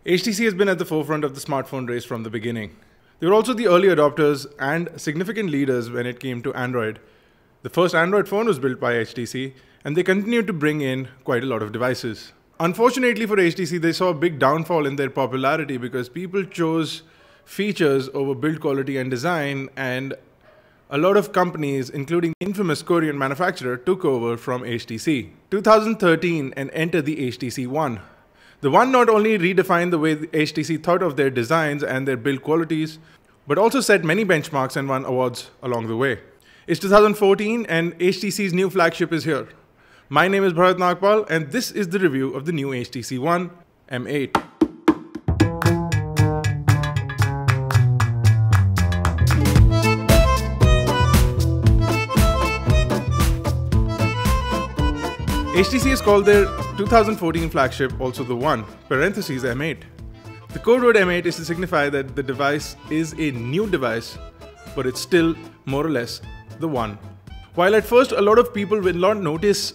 HTC has been at the forefront of the smartphone race from the beginning. They were also the early adopters and significant leaders when it came to Android. The first Android phone was built by HTC, and they continued to bring in quite a lot of devices. Unfortunately for HTC, they saw a big downfall in their popularity because people chose features over build quality and design, and a lot of companies, including the infamous Korean manufacturer, took over from HTC. 2013 and entered the HTC One. The One not only redefined the way the HTC thought of their designs and their build qualities, but also set many benchmarks and won awards along the way. It's 2014 and HTC's new flagship is here. My name is Bharat Nagpal and this is the review of the new HTC One M8. HTC has called their 2014 flagship also the One, parentheses M8. The code word M8 is to signify that the device is a new device, but it's still more or less the One. While at first a lot of people will not notice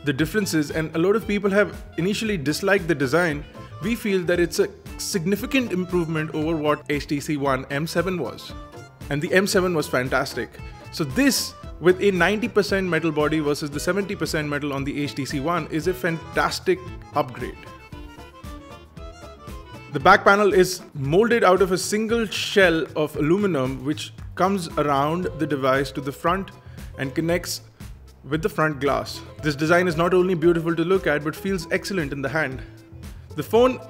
the differences and a lot of people have initially disliked the design, we feel that it's a significant improvement over what HTC One M7 was. And the M7 was fantastic. So this, with a 90% metal body versus the 70% metal on the HTC One, is a fantastic upgrade. The back panel is molded out of a single shell of aluminum which comes around the device to the front and connects with the front glass. This design is not only beautiful to look at but feels excellent in the hand. The phone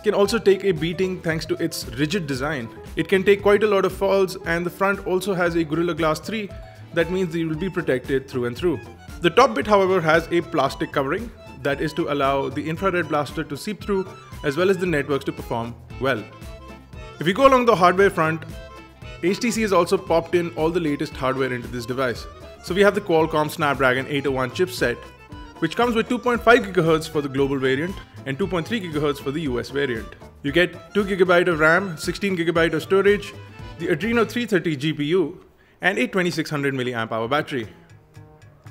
can also take a beating thanks to its rigid design. It can take quite a lot of falls, and the front also has a Gorilla Glass 3. That means it will be protected through and through. The top bit, however, has a plastic covering that is to allow the infrared blaster to seep through as well as the networks to perform well. If we go along the hardware front, HTC has also popped in all the latest hardware into this device. So we have the Qualcomm Snapdragon 801 chipset, which comes with 2.5 GHz for the global variant and 2.3 GHz for the US variant. You get 2 GB of RAM, 16 GB of storage, the Adreno 330 GPU, and a 2600 mAh battery.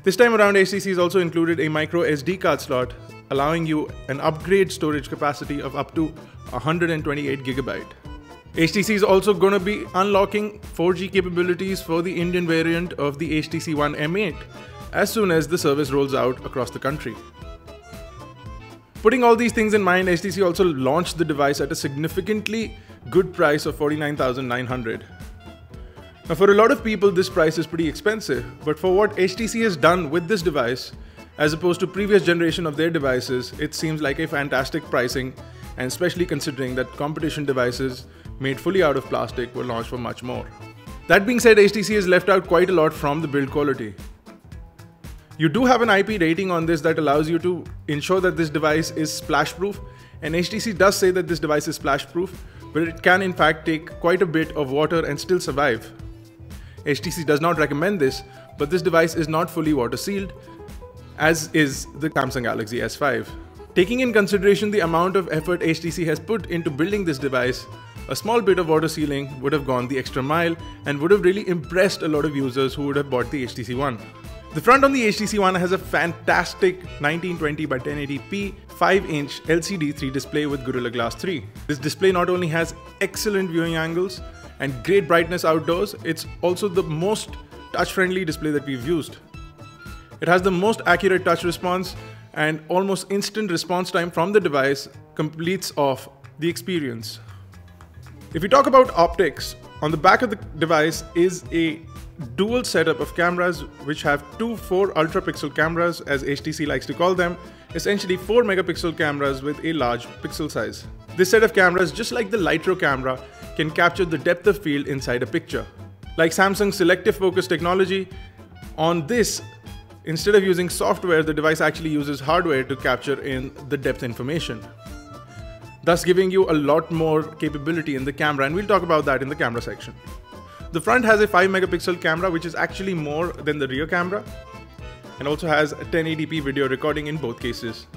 This time around, HTC has also included a micro SD card slot, allowing you an upgrade storage capacity of up to 128 GB. HTC is also going to be unlocking 4G capabilities for the Indian variant of the HTC One M8 as soon as the service rolls out across the country. Putting all these things in mind, HTC also launched the device at a significantly good price of 49,900. Now, for a lot of people, this price is pretty expensive, but for what HTC has done with this device, as opposed to previous generation of their devices, it seems like a fantastic pricing, and especially considering that competition devices made fully out of plastic were launched for much more. That being said, HTC has left out quite a lot from the build quality. You do have an IP rating on this that allows you to ensure that this device is splash proof, and HTC does say that this device is splash proof, but it can in fact take quite a bit of water and still survive. HTC does not recommend this, but this device is not fully water sealed, as is the Samsung Galaxy S5. Taking in consideration the amount of effort HTC has put into building this device, a small bit of water sealing would have gone the extra mile and would have really impressed a lot of users who would have bought the HTC One. The front on the HTC One has a fantastic 1920 by 1080p 5-inch LCD 3 display with Gorilla Glass 3. This display not only has excellent viewing angles and great brightness outdoors, it's also the most touch-friendly display that we've used. It has the most accurate touch response, and almost instant response time from the device completes off the experience. If we talk about optics, on the back of the device is a dual setup of cameras which have two 4 ultra-pixel cameras, as HTC likes to call them, essentially 4 megapixel cameras with a large pixel size. This set of cameras, just like the Lytro camera, can capture the depth of field inside a picture. Like Samsung's selective focus technology, on this, instead of using software, the device actually uses hardware to capture in the depth information, thus giving you a lot more capability in the camera, and we'll talk about that in the camera section. The front has a 5 megapixel camera, which is actually more than the rear camera, and also has a 1080p video recording in both cases.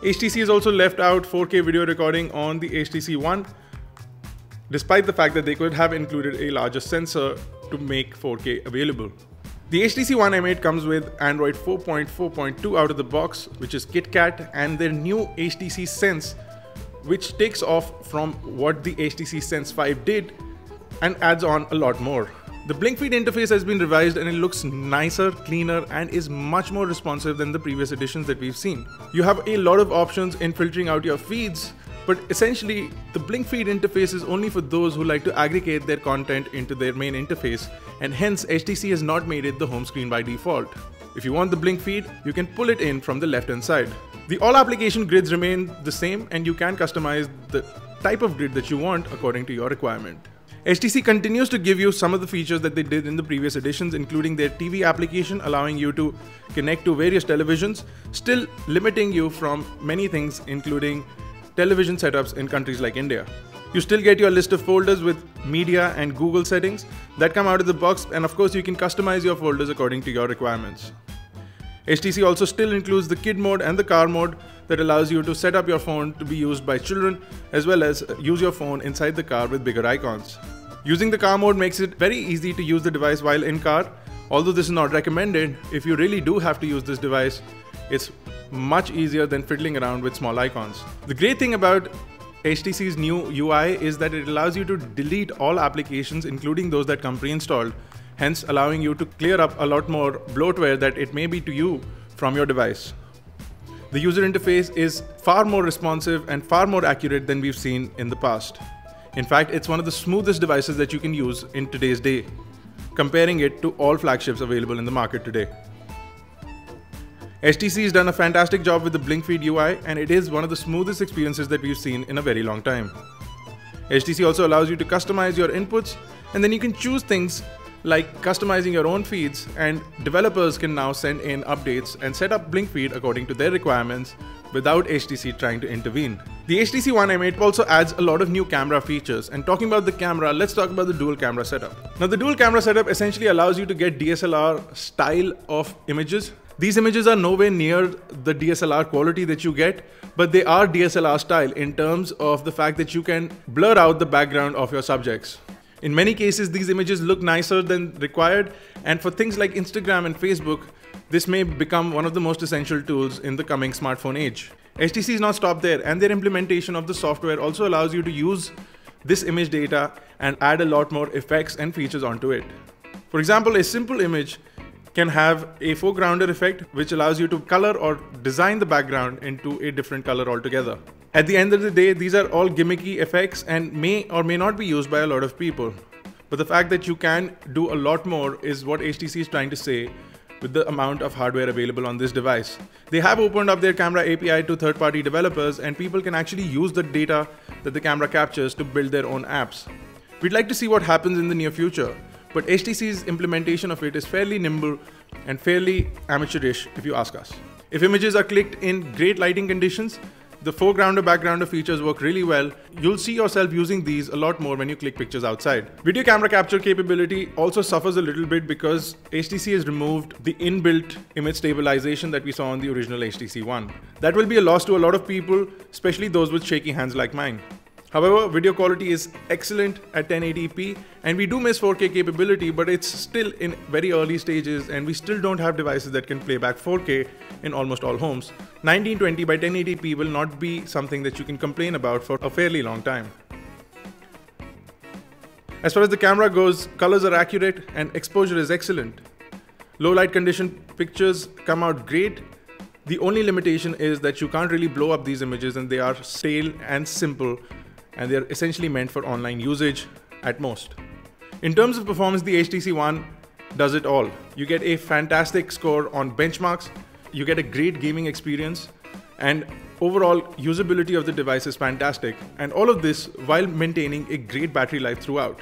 HTC has also left out 4K video recording on the HTC One, despite the fact that they could have included a larger sensor to make 4K available. The HTC One M8 comes with Android 4.4.2 out of the box, which is KitKat, and their new HTC Sense which takes off from what the HTC Sense 5 did and adds on a lot more. The Blink Feed interface has been revised and it looks nicer, cleaner, and is much more responsive than the previous editions that we've seen. You have a lot of options in filtering out your feeds, but essentially the Blink Feed interface is only for those who like to aggregate their content into their main interface, and hence HTC has not made it the home screen by default. If you want the Blink Feed, you can pull it in from the left-hand side. The all application grids remain the same, and you can customize the type of grid that you want according to your requirement. HTC continues to give you some of the features that they did in the previous editions, including their TV application, allowing you to connect to various televisions, still limiting you from many things, including television setups in countries like India. You still get your list of folders with media and Google settings that come out of the box, and of course you can customize your folders according to your requirements. HTC also still includes the kid mode and the car mode that allows you to set up your phone to be used by children, as well as use your phone inside the car with bigger icons. Using the car mode makes it very easy to use the device while in car. Although this is not recommended, if you really do have to use this device, it's much easier than fiddling around with small icons. The great thing about HTC's new UI is that it allows you to delete all applications, including those that come pre-installed, hence allowing you to clear up a lot more bloatware that it may be to you from your device. The user interface is far more responsive and far more accurate than we've seen in the past. In fact, it's one of the smoothest devices that you can use in today's day, comparing it to all flagships available in the market today. HTC has done a fantastic job with the Blink Feed UI, and it is one of the smoothest experiences that we've seen in a very long time. HTC also allows you to customize your inputs, and then you can choose things like customizing your own feeds, and developers can now send in updates and set up Blink Feed according to their requirements without HTC trying to intervene. The HTC One M8 also adds a lot of new camera features, and talking about the camera, let's talk about the dual camera setup. Now the dual camera setup essentially allows you to get DSLR style of images. These images are nowhere near the DSLR quality that you get, but they are DSLR style in terms of the fact that you can blur out the background of your subjects. In many cases, these images look nicer than required, and for things like Instagram and Facebook, this may become one of the most essential tools in the coming smartphone age. HTC is not stopped there, and their implementation of the software also allows you to use this image data and add a lot more effects and features onto it. For example, a simple image can have a foregrounder effect, which allows you to color or design the background into a different color altogether. At the end of the day, these are all gimmicky effects and may or may not be used by a lot of people. But the fact that you can do a lot more is what HTC is trying to say with the amount of hardware available on this device. They have opened up their camera API to third-party developers, and people can actually use the data that the camera captures to build their own apps. We'd like to see what happens in the near future, but HTC's implementation of it is fairly nimble and fairly amateurish if you ask us. If images are clicked in great lighting conditions, the foregrounder backgrounder features work really well. You'll see yourself using these a lot more when you click pictures outside. Video camera capture capability also suffers a little bit because HTC has removed the inbuilt image stabilization that we saw on the original HTC One. That will be a loss to a lot of people, especially those with shaky hands like mine. However, video quality is excellent at 1080p, and we do miss 4K capability, but it's still in very early stages and we still don't have devices that can play back 4K in almost all homes. 1920 by 1080p will not be something that you can complain about for a fairly long time. As far as the camera goes, colors are accurate and exposure is excellent. Low light condition pictures come out great. The only limitation is that you can't really blow up these images, and they are stale and simple, and they're essentially meant for online usage at most. In terms of performance, the HTC One does it all. You get a fantastic score on benchmarks, you get a great gaming experience, and overall usability of the device is fantastic, and all of this while maintaining a great battery life throughout.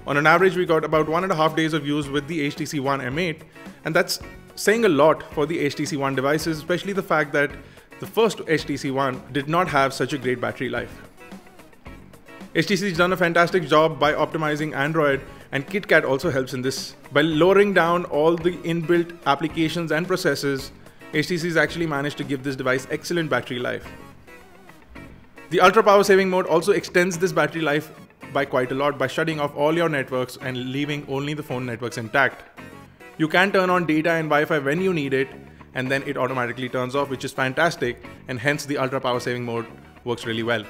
On an average, we got about 1.5 days of use with the HTC One M8, and that's saying a lot for the HTC One devices, especially the fact that the first HTC One did not have such a great battery life. HTC has done a fantastic job by optimizing Android, and KitKat also helps in this. By lowering down all the inbuilt applications and processes, HTC has actually managed to give this device excellent battery life. The ultra power saving mode also extends this battery life by quite a lot by shutting off all your networks and leaving only the phone networks intact. You can turn on data and Wi-Fi when you need it, and then it automatically turns off, which is fantastic, and hence the ultra power saving mode works really well.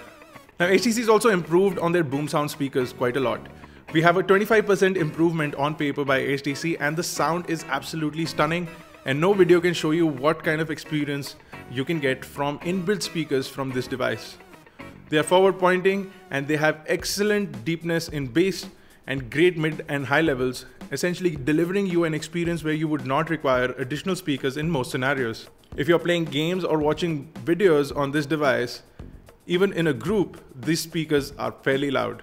Now, HTC has also improved on their boom sound speakers quite a lot. We have a 25% improvement on paper by HTC, and the sound is absolutely stunning, and no video can show you what kind of experience you can get from inbuilt speakers from this device. They are forward pointing and they have excellent deepness in bass and great mid and high levels, essentially delivering you an experience where you would not require additional speakers in most scenarios. If you're playing games or watching videos on this device, even in a group, these speakers are fairly loud.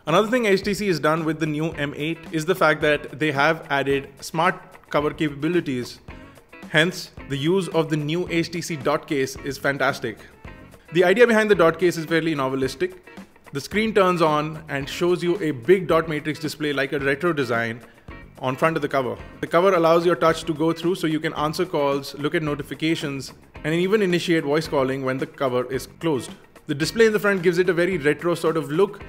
Another thing HTC has done with the new M8 is the fact that they have added smart cover capabilities. Hence, the use of the new HTC dot case is fantastic. The idea behind the dot case is fairly novelistic. The screen turns on and shows you a big dot matrix display like a retro design on front of the cover. The cover allows your touch to go through so you can answer calls, look at notifications, and even initiate voice calling when the cover is closed. The display in the front gives it a very retro sort of look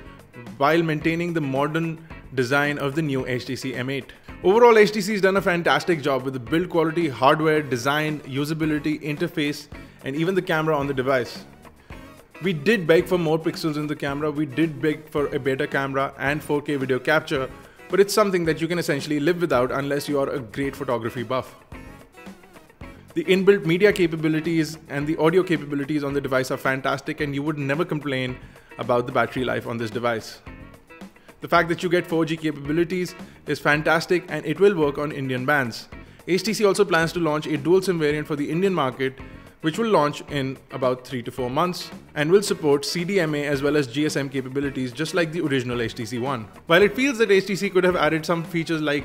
while maintaining the modern design of the new HTC M8. Overall, HTC has done a fantastic job with the build quality, hardware, design, usability, interface, and even the camera on the device. We did beg for more pixels in the camera, we did beg for a better camera and 4K video capture, but it's something that you can essentially live without unless you are a great photography buff. The inbuilt media capabilities and the audio capabilities on the device are fantastic, and you would never complain about the battery life on this device. The fact that you get 4G capabilities is fantastic, and it will work on Indian bands. HTC also plans to launch a dual SIM variant for the Indian market, which will launch in about 3 to 4 months and will support CDMA as well as GSM capabilities just like the original HTC One. While it feels that HTC could have added some features like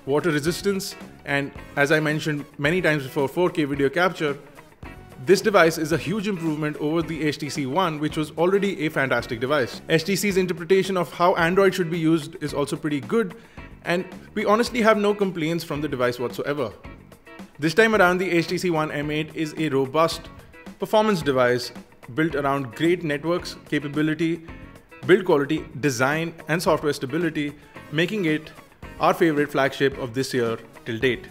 water resistance and, as I mentioned many times before, 4K video capture, this device is a huge improvement over the HTC One, which was already a fantastic device. HTC's interpretation of how Android should be used is also pretty good, and we honestly have no complaints from the device whatsoever. This time around, the HTC One M8 is a robust performance device built around great networks, capability, build quality, design, and software stability, making it our favorite flagship of this year till date.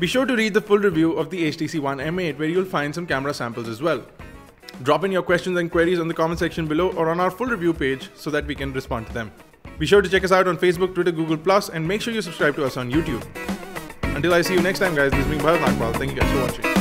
Be sure to read the full review of the HTC One M8, where you'll find some camera samples as well. Drop in your questions and queries on the comment section below or on our full review page so that we can respond to them. Be sure to check us out on Facebook, Twitter, Google+, and make sure you subscribe to us on YouTube. Until I see you next time, guys, this has been Bharat Nagpal. Thank you guys for watching.